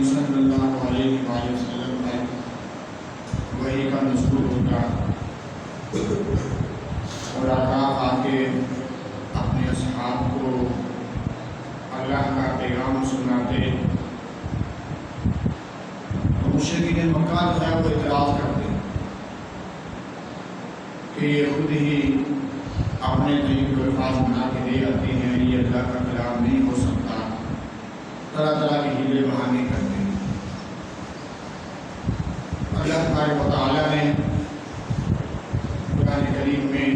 صلی اللہ علیہ وآلہ وسلم پر وحی کا نزول ہوتا اور آقا آ کے اپنے اصحاب کو اللہ کا پیغام سناتے تو مشرکین مکہ جو ہے وہ اعتراض کرتے کہ یہ خود ہی اپنے دین کو الفاظ بنا کے دے آتے ہیں، یہ اللہ کا کلام نہیں ہو سکتا، طرح طرح کے ہیلے بہانے کرتے ہیں۔ اللہ تبارک و تعالیٰ نے قرآن کریم میں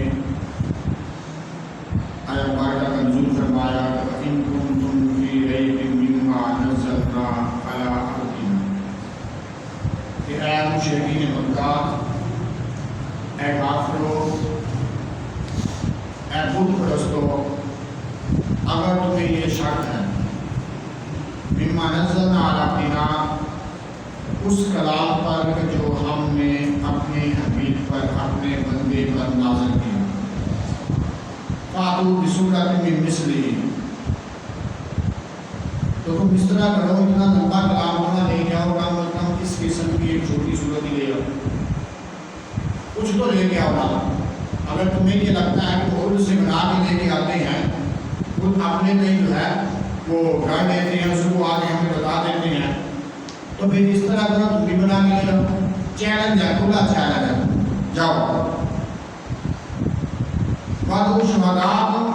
آیت مبارکہ کا نزول فرمایا وَإِن كُنتُمْ فِي رَيْبٍ مِّمَّا نَزَّلْنَا عَلَىٰ عَبْدِنَا، کہ اے مشرکین مکہ، اے کافرو، اے بت پرستو، اگر تمہیں یہ شک ہے مِّمَّا نَزَّلْنَا عَلَىٰ عَبْدِنَا، اس کلام پر جو ہم نے اپنے حبیب پر، اپنے بندے پر نازل کیا، فَأْتُوا بِسُورَةٍ مِّن مِّثْلِهِ، تو تم اس طرح کرو، اتنا لمبا کلام ہونا نہیں جاؤ، کام از کم اس قسم کی ایک چھوٹی صورت ہی لے آؤ، کچھ تو لے کے آؤ۔ اگر تمہیں یہ لگتا ہے کہ خود سے بنا کے لے کے آتے ہیں، خود اپنے نہیں جو ہے وہ کر دیتے ہیں، اس کو آگے ہمیں بتا دیتے ہیں، تو پھر اس طرح کرو، تم بھی بنا کے لے آؤ۔ چیلنج ہے، کھلا چیلنج ہے، جاؤ۔ وَأَدْعُوا شُهَدَاءَكُمْ،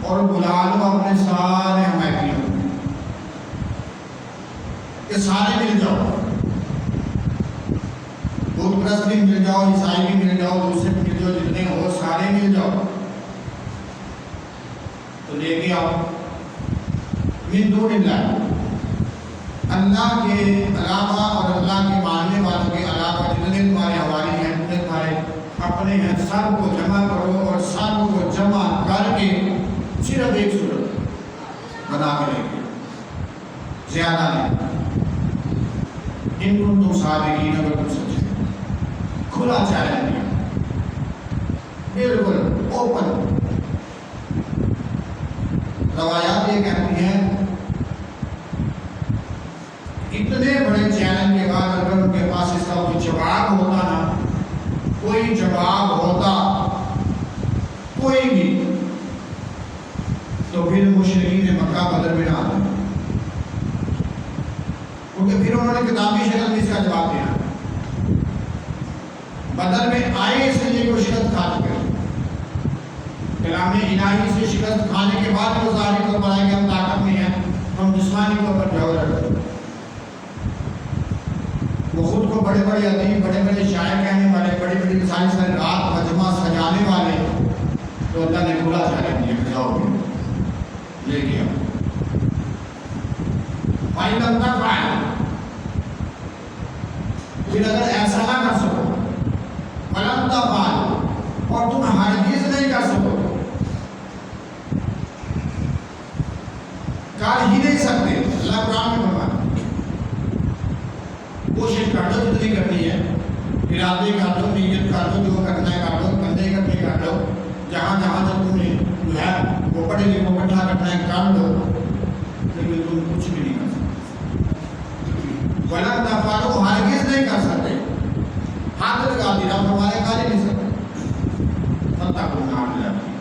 اور بلا لو اپنے سارے حمایتیوں کو، کہ سارے مل جاؤ، بت پرست بھی مل جاؤ، عیسائی بھی مل جاؤ، دوسرے بھی مل جاؤ، جتنے ہو سارے مل جاؤ، تو لے کے آؤ۔ من دون اللہ، اللہ کے علاوہ اور اللہ کے ماننے والوں کے علاوہ جتنے تمہارے حوالی ہیں، جتنے تمہارے اپنے ہیں، سب کو جمع کرو اور سب کو جمع کر کے صرف ایک صورت بنا کے لے کے، زیادہ نہیں۔ ان کنتم صادقین، اگر تم سچے، کھلا چیلنج دیا، بالکل اوپن۔ روایات یہ کہتی ہیں اتنے بڑے چیلنج کے بعد اگر ان کے پاس اس کا کوئی جواب ہوتا نا، کوئی جواب ہوتا کوئی بھی، تو پھر مشرکین مکہ بدر میں نہ آتے، کیونکہ پھر انہوں نے کتابی شکل میں اس کا جواب دیا۔ بدر میں آئے سے یہ کوئی شکست کھا چکے، کلام الہی سے شکست کھانے کے بعد وہ ظاہری طور پر آئے کہ ہم طاقت میں ہیں، ہم جسمانی طور پر جواب رکھتے ہیں۔ وہ خود کو بڑے بڑے ادیب، بڑے بڑے شاعر کہنے والے، بڑی بڑی مثالی ساری رات مجمع سجانے والے، تو اللہ نے کھلا چیلنج دیا کہ جاؤ گے لے کے آؤ۔ فَإِن لَمْ تَفْعَلُوا، پھر اگر ایسا نہ کر سکو، وَلَمْ تَفْعَلُوا، اور تم ہرگز نہیں کر سکو، کر ہی نہیں سکتے، اللہ قرآن میں فرماتا ہے کوشش کر دو جتنی کرنی ہے، ارادے کر دو، نیت کر دو، جو کرنا ہے کر دو، بندے اکٹھے کر دو، جہاں جہاں تک تمہیں جو ہے وہ پڑھے لکھے کو اکٹھا کرنا ہے کر دو، لیکن تم کچھ بھی نہیں کر سکتے۔ وَلَن تَفْعَلُوا، ہرگز نہیں کر سکتے، ہاتھ لگا دی، رب ہمارے کر ہی نہیں سکتے۔ فَاتَّقُوا النَّارَ الَّتِي،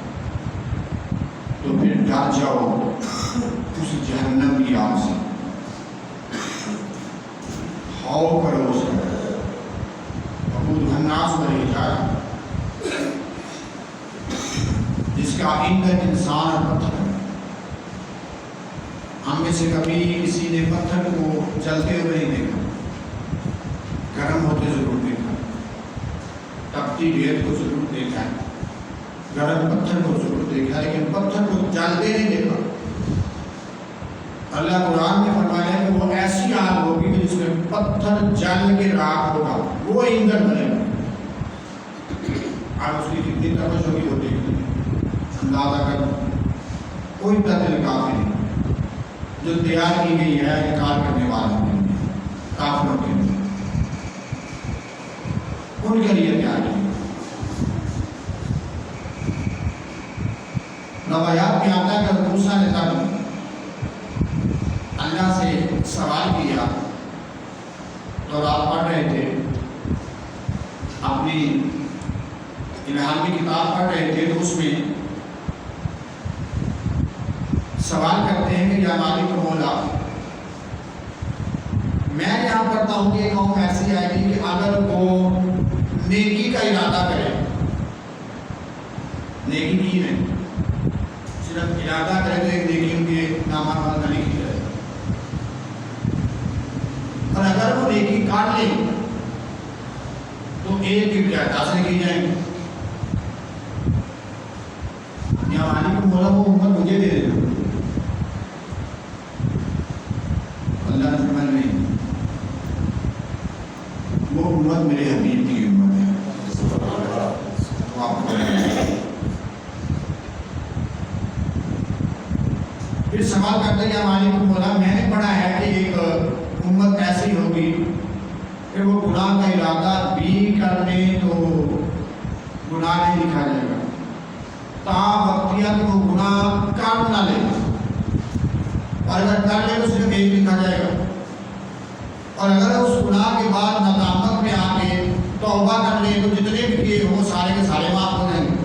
تو پھر ڈر جاؤ اس جہنم کی آگ سے، خوف کرو اس کا، وقودها الناس والحجارہ، جس کا ایندھن انسان اور پتھر ہے۔ ہم میں سے کبھی کسی نے پتھر کو جلتے ہوئے نہیں دیکھا، گرم ہوتے ضرور دیکھا، تپتی ریت کو ضرور دیکھا، گرم پتھر کو ضرور دیکھا، لیکن پتھر کو جلتے نہیں دیکھا۔ اللہ قرآن میں فرمایا ہے کہ وہ ایسی آگ ہوگی کہ جس میں پتھر جل کے راکھ ہوگا، وہ ایندھن بنے گا۔ آپ اس کی کتنی تپش ہوگی وہ دیکھیں، اندازہ کر، کوئی دل کافی نہیں جو تیار کی گئی ہے انکار کرنے والوں کے لیے، کافروں کے لیے، ان کے لیے تیار کی۔ روایات میں آتا ہے کہ موسیٰ نے تب اللہ سے سوال کیا تو رات پڑھ رہے تھے، اپنی الہام کی کتاب پڑھ رہے تھے، تو اس میں سوال کرتے ہیں کہ یا مالک مولا، میں یہاں پڑھتا ہوں کہ ایک قوم ایسی آئے گی کہ اگر وہ نیکی کا ارادہ کرے، نیکی کی نہیں، صرف ارادہ کرے تو ایک نیکی ان کے نامہ پر نہیں کی جائے، اور اگر وہ نیکی کاٹ لیں تو ایک کی بجائے 10 کی جائیں گے۔ یا مالک مولا وہ امت مجھے دے دے، اللہ نے فرمایا نہیں، وہ امت میرے حبیب کی امت ہے۔ پھر سوال کرتے ہیں یا مالک مولا، میں نے پڑھا ہے کہ ایک امت ایسی ہوگی کہ وہ گناہ کا ارادہ بھی کر لیں تو گناہ نہیں لکھا جائے گا، تاں وقتیہ کہ وہ گناہ کر نہ لے، اور اگر کر لے تو صرف ایک لکھا جائے گا، اور اگر اس گناہ کے بعد ندامت میں آ کے توبہ کر لے تو جتنے بھی کیے ہوں سارے کے سارے معاف ہو جائیں گے۔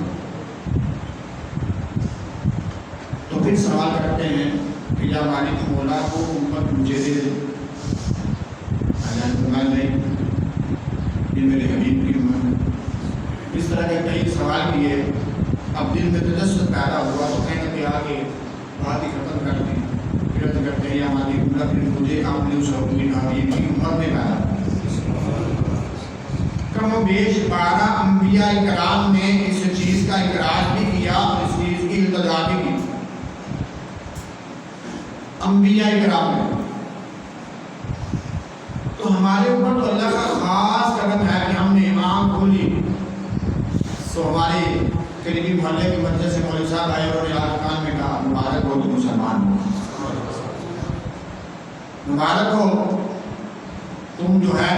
تو پھر سوال کرتے ہیں کہ یا مالک مولا کو امت مجھے دے دے، اللہ نے فرمایا نہیں، یہ میرے حبیب کی امت ہے۔ اس طرح کے کئی سوال کیے، اب دل میں تجسس پیدا ہوا تو کہنے کہ آگے بات ہی ختم کر دیں، پھر کرتے ہیں یا مالک مولا پھر مجھے اپنے اس حبیب کی امت میں پیدا کر۔ کم و بیش 12 انبیاء کرام نے اس چیز کا اقرار بھی کیا اور اس چیز کی التجا بھی کی، انبیاء کرام نے۔ تو ہمارے اوپر تو اللہ کا خاص قدم ہے کہ ہم نے آنکھ کھولی تو ہمارے قریبی محلے کی مسجد سے مولوی صاحب آئے اور یاد کان میں کہا مبارک ہو تم مسلمان ہو، مبارک ہو تم جو ہے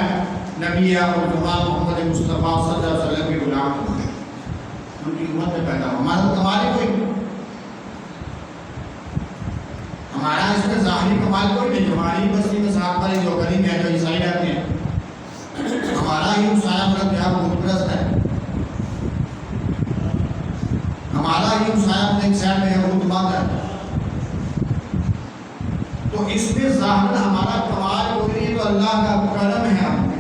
نبی اور امام محمد مصطفیٰ صلی اللہ علیہ وسلم کے غلام ہو، ان کی امت میں پیدا ہو۔ ہمارا کمال کوئی، ہمارا اس میں ظاہری کمال کوئی نہیں، ہماری بستی میں ساتھ والے جو غریب ہیں جو عیسائی رہتے ہیں، ہمارا ہی مسایہ مرد یہاں بت پرست ہے، ہمارا ہی مسایہ ایک سائڈ میں ہے بت بات ہے، تو اس میں ظاہر ہمارا کمال کوئی نہیں، تو اللہ کا کرم ہے ہم میں۔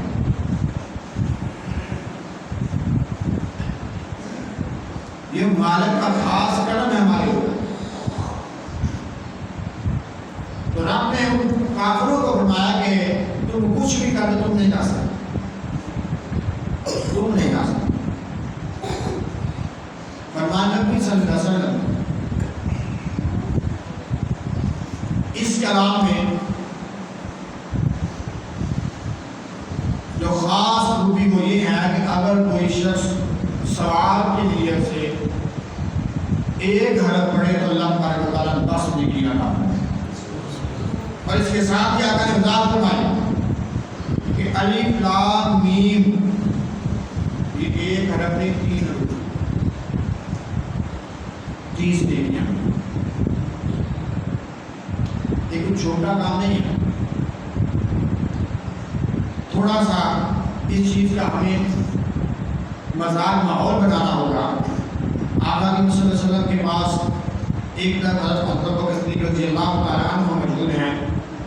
یہ مالک کا خاص کرم ہے ہمارے اوپر۔ تو رب نے ان کافروں کو فرمایا کہ تم کچھ بھی کر دو تم نہیں جا سکتے، تم نہیں جا سکتے۔ فرمایا نبی صلی اللہ علیہ وسلم اس کلام میں جو خاص خوبی وہ یہ ہے کہ اگر کوئی شخص ثواب کی نیت سے ایک حرف پڑھے تو اللہ تبارک و تعالیٰ 10 نیکی عطا فرمائے۔ اور اس کے ساتھ ہی آقا نے وضاحت فرمائی کہ الف لام میم یہ ایک حرف نہیں 3 حروف، 30 نیکیاں، یہ کوئی چھوٹا کام نہیں ہے۔ تھوڑا سا اس چیز کا ہمیں مزاج ماحول بنانا ہوگا۔ آقا صلی اللہ علیہ وسلم کے پاس ایک طرف حضرت ابوبکر صدیق رضی اللہ تعالیٰ عنہ موجود ہیں،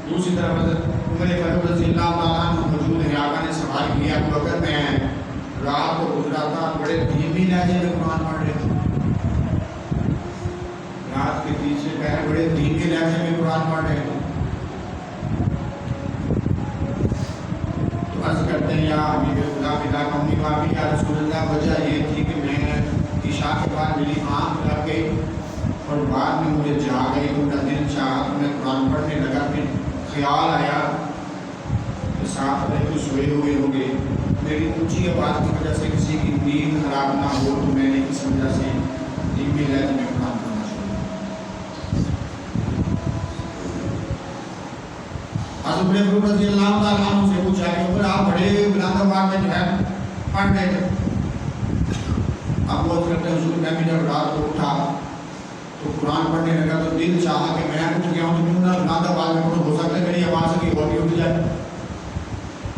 دوسری طرف حضرت عمر فاروق رضی اللہ تعالیٰ عنہ موجود ہیں۔ آقا نے سوال کیا ابوبکر میں رات کو گزرا تھا، بڑے دھیمی لہجے میں قرآن پڑھ رہے تھے، رات کے تیسرے پہر بڑے دھیمی لہجے میں قرآن پڑھ رہے تھے، تو عرض کرتے ہیں یا حبیب خدا پتا امی بابی یا رسول اللہ، وجہ یہ تھی کہ میں عشاء کے بعد میری آنکھ لگ گئی اور بعد میں مجھے جاگ گئی، تو میرا دل چاہا تو میں قرآن پڑھنے لگا، پھر خیال آیا کہ ساتھ رہے تو سوئے ہوئے ہوں گے، میری اونچی آواز کی وجہ سے کسی کی نیند خراب نہ ہو، تو میں نے اس وجہ سے دھیمے لہجے میں قرآن پڑھنا شروع کیا۔ حضرت عمر فاروق رضی اللہ تعالیٰ عنہ سے پوچھا کہ عمر آپ بڑے بلند آواز میں جو ہے پڑھ رہے تھے، اب وہ کرتے ہیں حضور میں بھی جب رات کو اٹھا تو قرآن پڑھنے لگا تو دل چاہا کہ میں اٹھ گیا ہوں تو کیوں نہ بلند آواز میں پڑھوں، ہو سکتا ہے میری آواز کی اور بھی اٹھ جائے،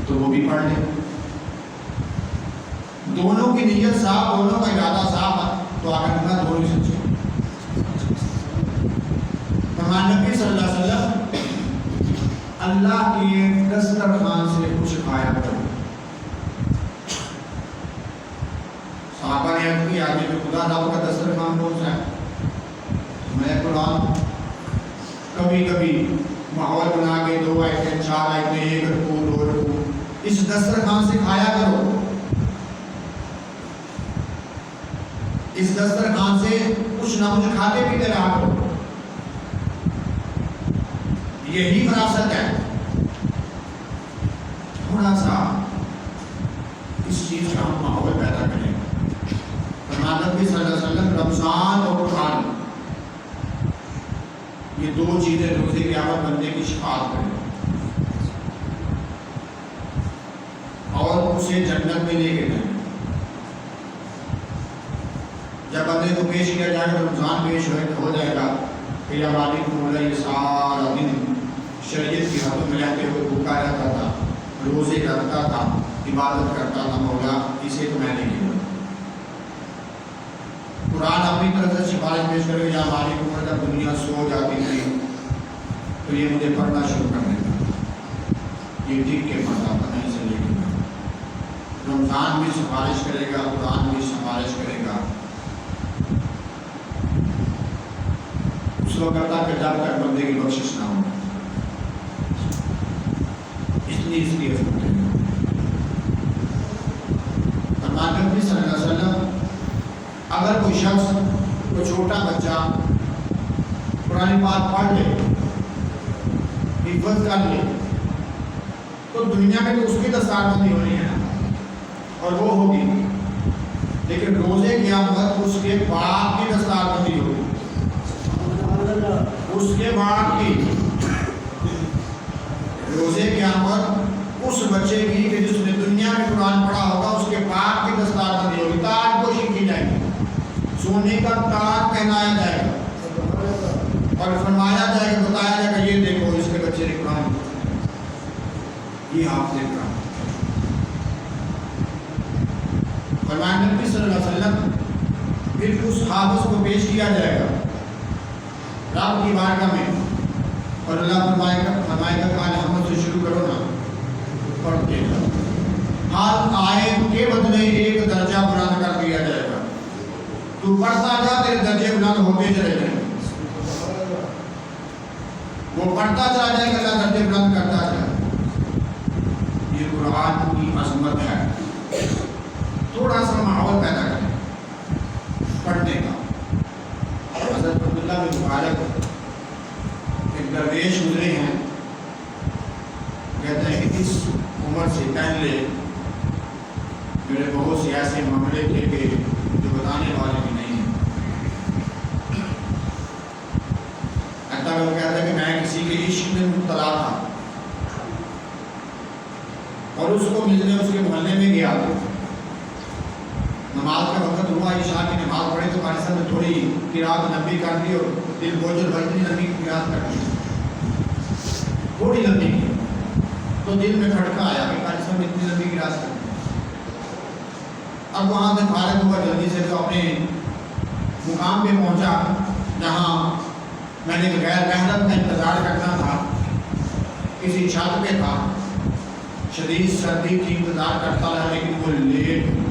تو وہ بھی پڑھ لیں. دونوں کی نیت صاف، دونوں کا ارادہ صاف ہے تو آگے کا دونوں ہی سچے. نبی صلی اللہ علیہ وسلم اللہ کے دسترخوان سے کچھ کھایا کرو. صحابہ نے عرض کی آگے میں خدا آپ کا دسترخوان کون سا ہے؟ میں قرآن کبھی کبھی ماحول بنا کے 2 آیتیں 4 آیتیں 1 رکوع 2 رکوع اس دسترخوان سے کھایا کرو. اس دسترخوان سے کچھ نہ کچھ کھاتے پیتے رہا کرو. یہی وراثت ہے. تھوڑا سا اس چیز کا ہم ماحول پیدا کریں. نبی صلی اللہ علیہ وسلم رمضان اور قرآن یہ 2 چیزیں روزے قیامت بندے کی شفاعت کریں اور اسے جنت میں لے کے جائیں. جب بندے کو پیش کیا جائے گا رمضان پیش ہو جائے گا کہ یا مالک مولا یہ سارا دن شریعت کی حدوں میں رہتے ہوئے بھوکا رہتا تھا، روزے رکھتا تھا، عبادت کرتا تھا، مولا اسے تو میں نے کیا. قرآن اپنی طرف سے سفارش پیش کرے یا مالک عمر جب دنیا سو جاتی تھی تو یہ مجھے پڑھنا شروع کر دیتا. یہ ٹھیک کے پڑھتا تھا نہیں سے لے کے. رمضان بھی سفارش کرے گا، قرآن بھی سفارش کرے گا. اس وقت تک جب تک بندے کی بخشش نہ ہو. اس کی عظمت ہے. نبی صلی اللہ علیہ وسلم اگر کوئی شخص کوئی چھوٹا بچہ قرآن پاک پڑھ لے، حفظ کر لے تو دنیا میں تو اس کی دستاربندی ہونی ہے اور وہ ہوگی، لیکن روزے قیامت اس کے باپ کی دستاربندی ہوگی. اس کے باپ کی روزے قیامت اس بچے کی کہ جس نے دنیا میں قرآن پڑھا ہوگا اس کے باپ کی دستاربندی ہوگی. تاج پوشی کی جائے گی، سونے کا تاج پہنایا جائے گا اور فرمایا جائے گا، بتایا جائے گا یہ دیکھو اس کے بچے نے قرآن یہ آپ نے قرآن. فرمایا نبی صلی اللہ علیہ وسلم پھر اس حافظ کو پیش کیا جائے گا رب کی بارگاہ میں اور اللہ فرمائے گا کہ محمد سے شروع کرو نا پڑھتے جاؤ. ہر آیت کے بدلے 1 درجہ بلند کر دیا جائے گا. تو پڑھتا جا تیرے درجے بلند ہوتے چلے جائیں. وہ پڑھتا چلا جائے گا اللہ درجے بلند کرتا جائے. یہ قرآن کی عظمت ہے. تھوڑا سا ماحول پیدا کریں پڑھنے کا. حضرت عبداللہ بن مبارک ایک درویش گزرے ہیں، کہتے ہیں کہ اس عمر سے پہلے میرے بہت سے ایسے معاملے تھے کہ جو بتانے والے بھی نہیں ہیں. ایسا وہ کہتا ہے کہ میں کسی کے عشق میں مبتلا تھا اور اس کو ملنے اس کے محلے میں گیا. نماز کا وقت ہوا، عشاء کی نماز پڑھی تو ہمارے ساتھ تھوڑی قرات لمبی کر دی اور دل بوجھ اور اتنی لمبی قرات کر دی، تھوڑی لمبی کی تو دل میں کھٹکا آیا کہ ہمارے ساتھ اتنی لمبی قرات کر دی. اب وہاں سے فارغ ہوا جلدی سے تو اپنے مقام پہ پہنچا جہاں میں نے غیر محرم کا انتظار کرنا تھا. کسی چھت پہ تھا، شدید سردی تھی، انتظار کرتا رہا لیکن وہ لیٹ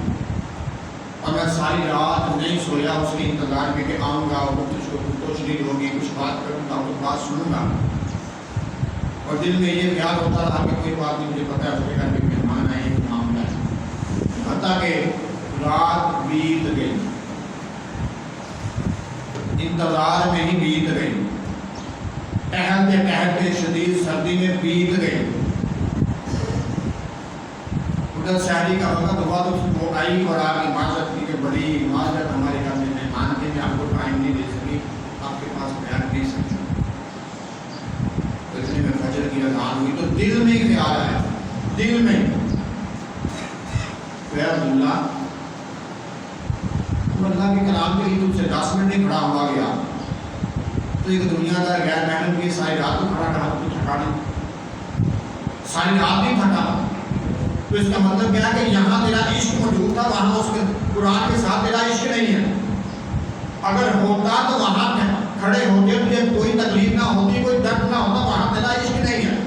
اور میں ساری رات نہیں سویا اس کے انتظار میں کہ آؤں گا اور کچھ نہیں ہوگی، کچھ بات کروں گا، کچھ بات سنوں گا. اور دل میں یہ خیال ہوتا رہا کہ کوئی بات نہیں، مجھے پتہ ہے اس کے گھر میں مہمان آئے ہیں، معاملہ ہے. حتیٰ کہ رات بیت گئی، انتظار میں ہی بیت گئی، ٹہلتے ٹہلتے شدید سردی میں بیت گئی. ادھر شہری کا وقت ہوا تو وہ آئی اور آپ کی معذرت کی کہ بڑی معذرت ہمارے گھر میں مہمان تھے، میں آپ کو ٹائم نہیں دے سکی، آپ کے پاس بیان نہیں سکتی. تو اتنے میں فجر کی اذان ہوئی تو دل میں خیال آیا، دل میں اللہ اللہ کے کلام کے لیے تم سے 10 منٹ نہیں کھڑا ہوا گیا تو ایک دنیا دار غیر محرم کی ساری رات کو کھڑا رہا، تو تھکا نہیں، ساری رات نہیں تھکا. تو اس کا مطلب کیا ہے کہ یہاں تیرا عشق موجود تھا، وہاں اس کے قرآن کے ساتھ تیرا عشق نہیں ہے۔ اگر ہوتا تو وہاں کھڑے ہوتے تجھے کوئی تکلیف نہ ہوتی، کوئی درد نہ ہوتا، وہاں تیرا عشق نہیں ہے،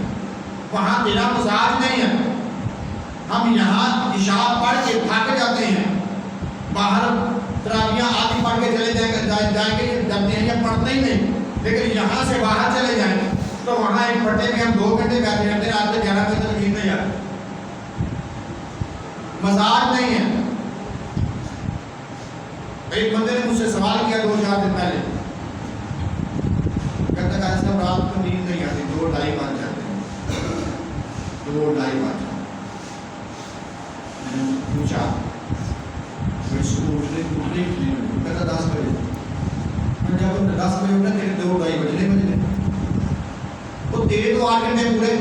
وہاں تیرا مزاج نہیں ہے۔ ہم یہاں اشاعت پڑھ کے تھک جاتے ہیں، باہر تراویحاں آدھی پڑھ کے چلے جائیں گے جاتے ہیں یا پڑھتے ہی نہیں، لیکن یہاں سے باہر چلے جائیں تو وہاں ایک پٹے میں ہم 2 گھنٹے بیٹھے رہتے ہیں، رات کے 11 بجے تک نیند نہیں آتی، مزاج نہیں ہے۔ ایک بندے نے مجھ سے سوال کیا 2-4 دن پہلے، کہتا کہ صاحب رات کو نیند نہیں آتی، 2-2:30 بج جاتے ہیں، 2-2:30 بج جاتے ہیں۔ میں نے پوچھا پھر صبح اٹھنے کہتا 10 بجے، میں جب 10 بجے اٹھا تیرے 2-2:30 بجنے تو تیرے تو 8 گھنٹے پورے،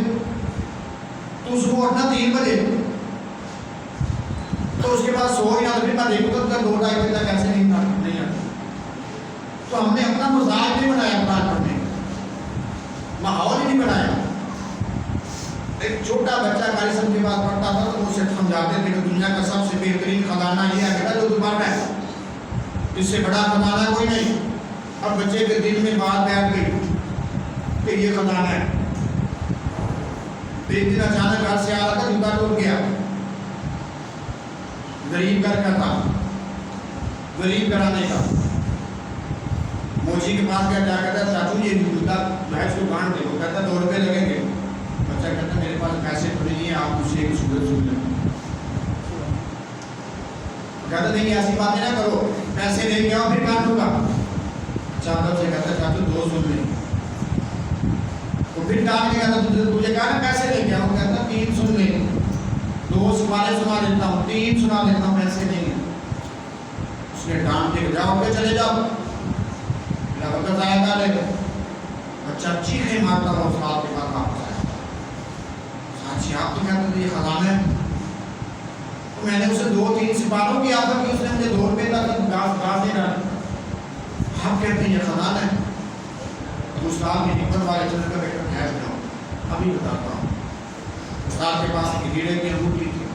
تو صبح اٹھنا 3 بجے، تو اس کے بعد سو ہی نہ، پھر میں دیکھوں تو 2-2:30 بجے تک ایسے نہیں آتی۔ تو ہم نے اپنا مزاج نہیں بنایا، قرآن پڑھنے ماحول ہی نہیں بنایا۔ ایک چھوٹا بچہ ہمارے سب کے پاس پڑھتا تھا تو اسے سمجھاتے تھے کہ دنیا کا سب سے بہترین خزانہ یہ ہے بیٹا جو تمہارا ہے، اس سے بڑا خزانہ کوئی نہیں۔ اب بچے کے دل میں بات بیٹھ گئی کہ یہ خزانہ ہے۔ ایک دن اچانک گھر سے آ رہا تھا، جوتا ٹوٹ گیا، غریب گھر کا تھا، غریب گھرانے کا، موچی کے پاس گیا، کیا کہتا ہے چاچو یہ جوتا جو ہے اس کو گانٹ دے، وہ کہتا ہے 2 روپے لگیں گے۔ بچہ کہتا ہے میرے پاس پیسے تھوڑے نہیں ہیں، آپ مجھ سے ایک صورت سن لیں۔ کہتا نہیں ایسی باتیں نہ کرو، پیسے لے کے آؤ پھر کاٹوں گا۔ چاچو سے کہتا ہے چاچو 2 سن لیں، وہ پھر ڈانٹ کے کہتا تجھے کہا نا پیسے لے کے آؤ، کہتا 3 سن لیں، 2 سوالے سنا دیتا ہوں، 3 سنا دیتا ہوں، پیسے نہیں ہیں۔ اس نے ڈانٹ کے جاؤ کہ چلے جاؤ، وقت ضائع کر لے گا۔ بچہ چیخیں مارتا ہوا استاد کے پاس واپس آیا، ساتھی آپ تو کہتے تھے یہ خزانہ ہے، تو میں نے اسے 2-3 سپاروں کی آفر کی، اس نے مجھے 2 روپے تک گاس دے ڈالا، آپ کہتے ہیں یہ خزانہ ہے۔ تو استاد کی حکمت والے چلے کر بیٹھا ٹھہر جاؤ، ابھی بتاتا ہوں۔ استاد کے پاس ایک ہیرے کی انگوٹھی تھی،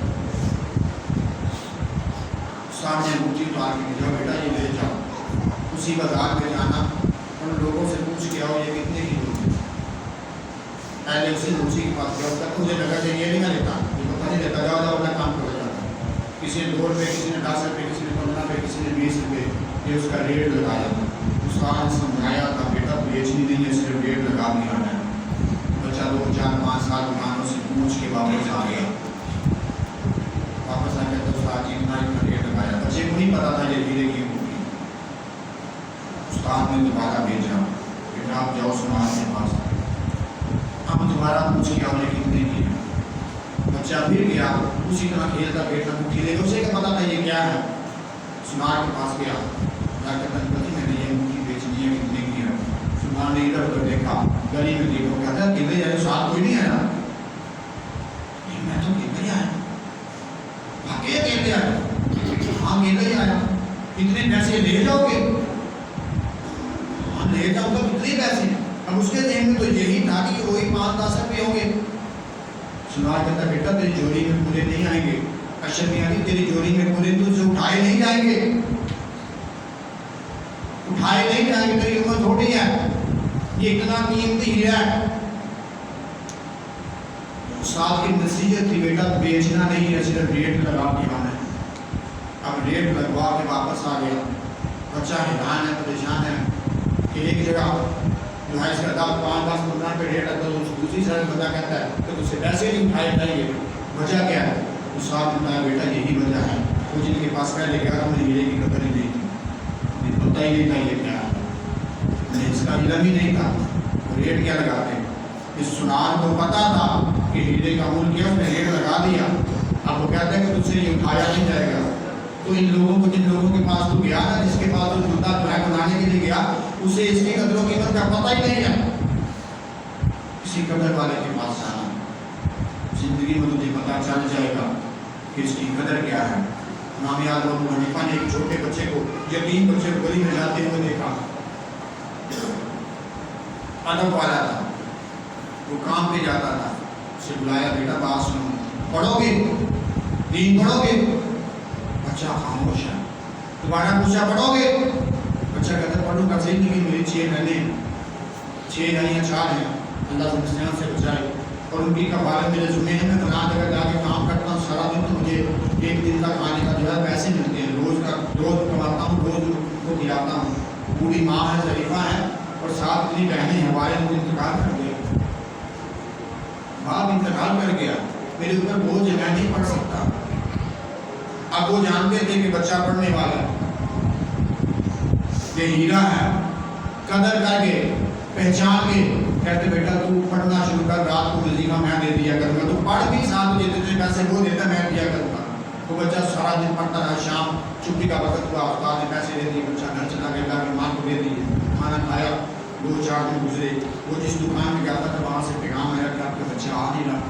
استاد نے انگوٹھی اتار کے کہا بیٹا یہ لے جاؤ، اسی بازار میں جانا، ان لوگوں سے پوچھ کے آؤ یہ کتنے کی ہوگی۔ پہلے اسی دوسری کے پاس گیا، مجھے لگا کہ یہ نہیں میں لیتا، یہ پتہ نہیں لیتا، جاؤ اپنا کام کرو جاتا۔ کسی نے 2 روپے، کسی نے 10 روپے، کسی نے 15 روپے، کسی نے 20 روپے، یہ اس کا ریٹ لگایا۔ استاد نے سمجھایا تھا بیٹا بیچنی نہیں ہے، صرف ریٹ لگا دیا ہے۔ بچہ 2-4-5 سال دکانوں سے پوچھ کے واپس آ گیا، واپس آ گیا تو استاد جی اتنا ریٹ لگایا، بچے کو نہیں پتا تھا یہ ہیرے کی ہوگی۔ استاد نے دوبارہ بھیجا کہ آپ جاؤ سماج کے پاس، اب دوبارہ پوچھ کے آپ نے کتنے کی ہے۔ بچہ پھر گیا، اسی طرح کھیلتا بیٹھا انگوٹھی لے کے، اسے کیا پتا تھا یہ کیا ہے۔ سماج کے پاس گیا، جا کے پتی میں نے یہ انگوٹھی بیچنی ہے، کتنے کی ہے۔ سماج نے ادھر ادھر دیکھا، گلی میں دیکھو، کہتا ہے کتنے جائے، ساتھ کوئی نہیں آیا، میں تو کتنے آیا، بھاگے کہتے آیا، ہاں کتنے آیا، کتنے پیسے لے جاؤ گے، لے جاؤ گا کتنے پیسے۔ اب اس کے ذہن میں تو یہی تھا کہ وہی 5-10 روپے ہوں گے۔ سماج کہتا بیٹا تیری جوڑی میں پورے نہیں آئیں گے، اشر نہیں آتی، تیری جوڑی میں پورے تو اسے اٹھائے نہیں جائیں گے، اٹھائے نہیں جائیں گے، تیری عمر چھوٹی ہے، یہ اتنا قیمتی ہیرا ہے۔ استاد کی نصیحت تھی بیٹا بیچنا نہیں ہے، صرف ریٹ لگا کے آنا ہے۔ اب ریٹ لگوا کے واپس آ گیا، بچہ حیران ہے، پریشان ہے کہ ایک جگہ جو ہے اس کا دام 5-10-15 روپے ریٹ ہے، تو دوسری سائڈ بندہ کہتا ہے کہ تجھ سے پیسے نہیں اٹھائے جائیں گے، وجہ کیا ہے؟ استاد نے بتایا بیٹا یہی وجہ ہے، وہ جن کے پاس پہلے گیا تھا مجھے ہیرے کی قدر ہی نہیں تھی، مجھے پتہ ہی نہیں تھا یہ کیا ہے، مجھے اس کا علم ہی نہیں تھا، ریٹ کیا لگاتے۔ اس سنار کو پتا تھا کہ ہیرے کا مول کیا، اس نے ریٹ لگا دیا، اب وہ کہتے ہیں کہ تجھ سے یہ اٹھایا نہیں جائے گا۔ تو ان لوگوں کو، جن لوگوں کے پاس تو گیا نا، جس کے پاس وہ جوتا جو ہے بنانے کے لیے گیا، اسے اس کی قدر و قیمت کا پتہ ہی نہیں ہے۔ کسی قدر والے کے پاس جانا، زندگی میں تجھے پتہ چل جائے گا کہ اس کی قدر کیا ہے۔ امام اعظم ابو حنیفہ نے ایک چھوٹے بچے کو، یتیم بچے کو گلی میں جاتے ہوئے دیکھا، ادب والا تھا، وہ کام پہ جاتا تھا، اسے بلایا بیٹا بات سنو، پڑھو گے؟ دین پڑھو گے؟ بچہ خاموش ہے. دوبارہ پوچھا پڑھو گے؟ بچہ کہتا ہے پڑھوں گا صحیح نہیں، میری 6 مہینے 6 ہیں یا 4 ہیں. اللہ سے نسیان سے بچائے. اور ان کی کفالت میرے ذمہ ہے. میں فلاں جگہ جا کے کام کرتا ہوں سارا دن، تو مجھے ایک دن کا کھانے کا جو ہے پیسے ملتے ہیں، روز کماتا ہوں، روز کو کھلاتا ہوں. بوڑھی ماں ہے، ظریفہ ہے، اور 7 اتنی بہنیں ہیں. والد کو انتقال کر گیا، باپ انتقال کر گیا، میرے اوپر بوجھ ہے، میں نہیں پڑھ سکتا. اب وہ جانتے تھے کہ بچہ پڑھنے والا ہے، یہ ہیرا ہے. قدر کر کے، پہچان کے کہتے بیٹا تو پڑھنا شروع کر، رات کو وظیفہ میں دے دیا کروں گا. تو پڑھ بھی 7 بجے دیتے پیسے وہ دیتا، میں دیا کروں گا. وہ بچہ سارا دن پڑھتا رہا. شام چھٹی کا وقت ہوا، استاد نے پیسے دے دیے، بچہ گھر چلا گیا، لا کے ماں کو دے دیے. کھانا کھایا، 2-4 دن گزرے. وہ جس دکان میں جاتا تھا وہاں سے پیغام آیا کہ آپ کا بچہ آ نہیں رہا.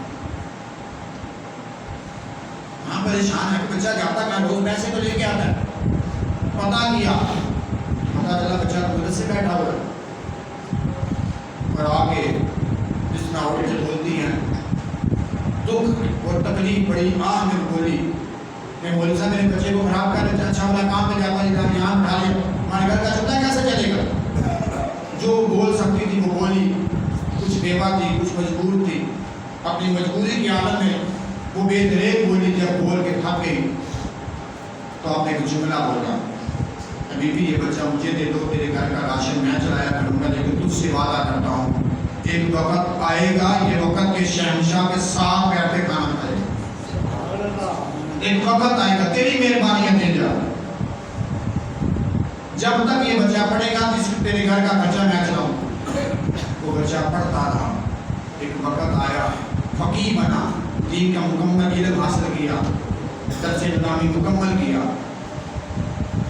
ہاں پریشان ہے کہ بچہ جاتا کہاں، روز پیسے تو لے کے آتا ہے. پتا کیا، پتا چلا بچہ مدرسے سے بیٹھا ہوا ہے. اور آگے جس میں عورتیں بولتی ہیں، دکھ اور تکلیف بڑی آہ میں بولی کہ مولوی صاحب میرے بچے کو خراب کر لیتے، اچھا والا کام پہ جاتا ہے، یہاں اٹھا لے، ہمارے گھر کا چلتا کیسے چلے گا. جو بول سکتی تھی وہ بولی. کچھ بیوہ تھی، کچھ مجبور تھی. اپنی مجبوری کی حالت میں وہ بے دریغ بولی. جب بول کے تھک گئی تو آپ نے ایک جملہ بولا، ابھی بھی یہ بچہ مجھے دے دو، تیرے گھر کا راشن میں چلایا کروں گا، لیکن تجھ سے وعدہ کرتا ہوں ایک وقت آئے گا، یہ وقت کے شہنشاہ کے ساتھ بیٹھ کے کھانا کھائے گا. ایک وقت آئے گا، تیری مہربانی دے جا. جب تک یہ بچہ پڑھے گا تیرے گھر کا خرچہ میں چلاؤں. وہ بچہ پڑھتا رہا. ایک وقت آیا، فقیہ بنا، دین کا مکمل علم حاصل کیا، درس نظامی مکمل کیا،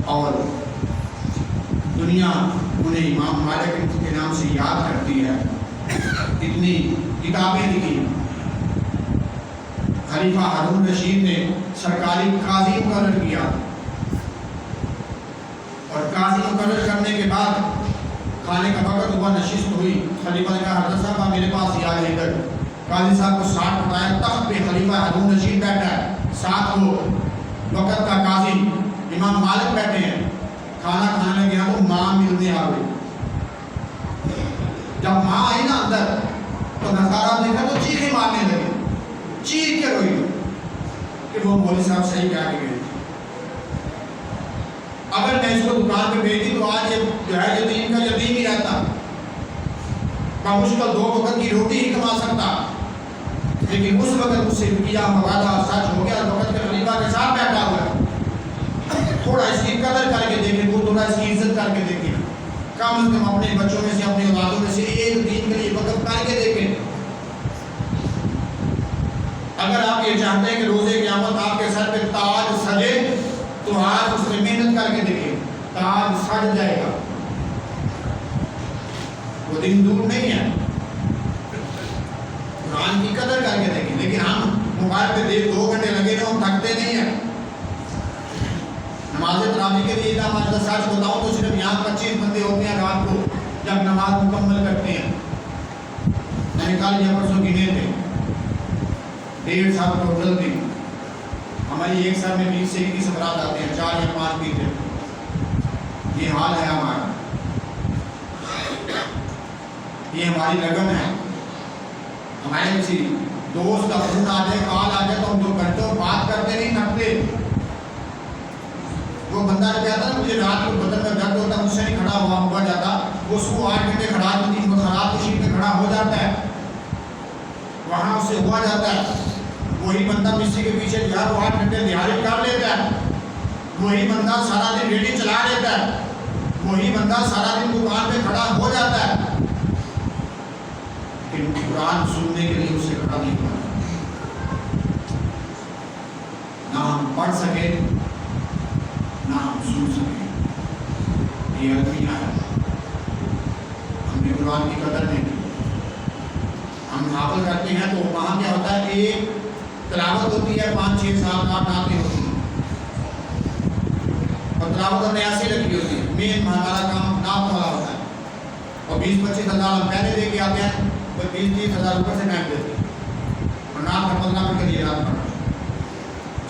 اور دنیا انہیں امام مالک کے نام سے یاد کرتی ہے. اتنی کتابیں لکھی. خلیفہ ہارون رشید نے سرکاری قاضی مقرر کیا، اور قاضی مقرر کرنے کے بعد کھانے کا وقت ہوا، نشست ہوئی. خلیفہ نے کہا حضرت صاحب آپ میرے پاس یا لے کر. قاضی صاحب کو ساتھ بٹھایا، تخت پہ خلیفہ ہارون رشید بیٹھا ہے، ساتھ وہ وقت کا قاضی امام مالک بیٹھے ہیں. کھانا کھانے گیا تو ماں ملنے آ گئی. جب ماں آئی نا اندر تو نظارہ دیکھا تو چیخیں مارنے لگے، چیخ کے روئی کہ وہ مولوی صاحب صحیح کہہ کے گئے. اگر میں اس کو دکان پہ بھیجی تو آج یہ جو ہے یتیم کا یتیم ہی رہتا، بمشکل 2 وقت کی روٹی ہی کما سکتا. لیکن اس وقت مجھ سے کیا وعدہ سچ ہو گیا. وقت کے خلیفہ کے ساتھ بیٹھا ہوا ہے. تھوڑا اس کی قدر کر کے دیکھیں، وہ تھوڑا اس کی عزت کر کے دیکھیں. کم از کم اپنے بچوں میں سے، اپنے اولادوں میں سے ایک دین کے لیے وقت کر کے دیکھیں. اگر آپ یہ چاہتے ہیں کہ روزے قیامت آپ کے سر پہ تاج سجے تو آج اس میں محنت کر کے دیکھیں، تاج سج جائے گا. وہ دن دور نہیں ہے. قرآن کی قدر کر کے دیکھیں. لیکن ہم موبائل پہ 2 گھنٹے لگے نا، ہم تھکتے نہیں ہیں. نماز تراویح کے لیے جب میں سچ بتاؤں تو صرف یہاں 25 بندے ہوتے ہیں رات کو جب نماز مکمل کرتے ہیں. میں نے کل یا پرسوں گنے تھے 1.5 سال ٹوٹل تھی. ہماری ایک سال میں 20 سے 21 افراد آتے ہیں، 4 یا 5 بھی تھے. یہ حال ہے ہمارا، یہ ہماری لگن ہے. ہمارے کسی دوست کا فون آ جائے، کال آ جائے تو ہم 2 گھنٹوں بات کرتے نہیں تھکتے. وہ بندہ جو کہتا ہے مجھے رات کو بدن میں درد ہوتا ہے، مجھ سے نہیں کھڑا ہوا جاتا، وہ صبح 8 گھنٹے کھڑا ہوتی ہے، خراب مشین پہ کھڑا ہو جاتا ہے، وہاں اس سے ہوا جاتا ہے. وہی بندہ مستری کے پیچھے جو ہے وہ 8 گھنٹے دیہاڑی کر لیتا ہے. وہی بندہ سارا دن ریڈی چلا لیتا ہے. وہی بندہ سارا دن دکان پہ کھڑا ہو جاتا ہے، لیکن قرآن سننے کے لیے اسے کھڑا نہیں ہوا. نہ ہم پڑھ سکے نہ ہم سن سکیں. یہ المیہ ہے. ہم نے قرآن کی قدر نہیں کی. ہم حافظ کرتے ہیں تو وہاں کیا ہوتا ہے کہ تلاوت ہوتی ہے 5 6 7 8 نعتیں ہوتی ہیں، اور تلاوت ہم نے ایسی رکھی ہوتی ہے. مین ہمارا کام نعت والا ہوتا ہے، اور 20 25 ہزار ہم پہلے دے کے آتے ہیں، تو 20 30 ہزار اوپر سے مہنگ دیتے ہیں. اور نعت کا 15 منٹ کے لیے رات پڑھا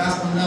10, 15,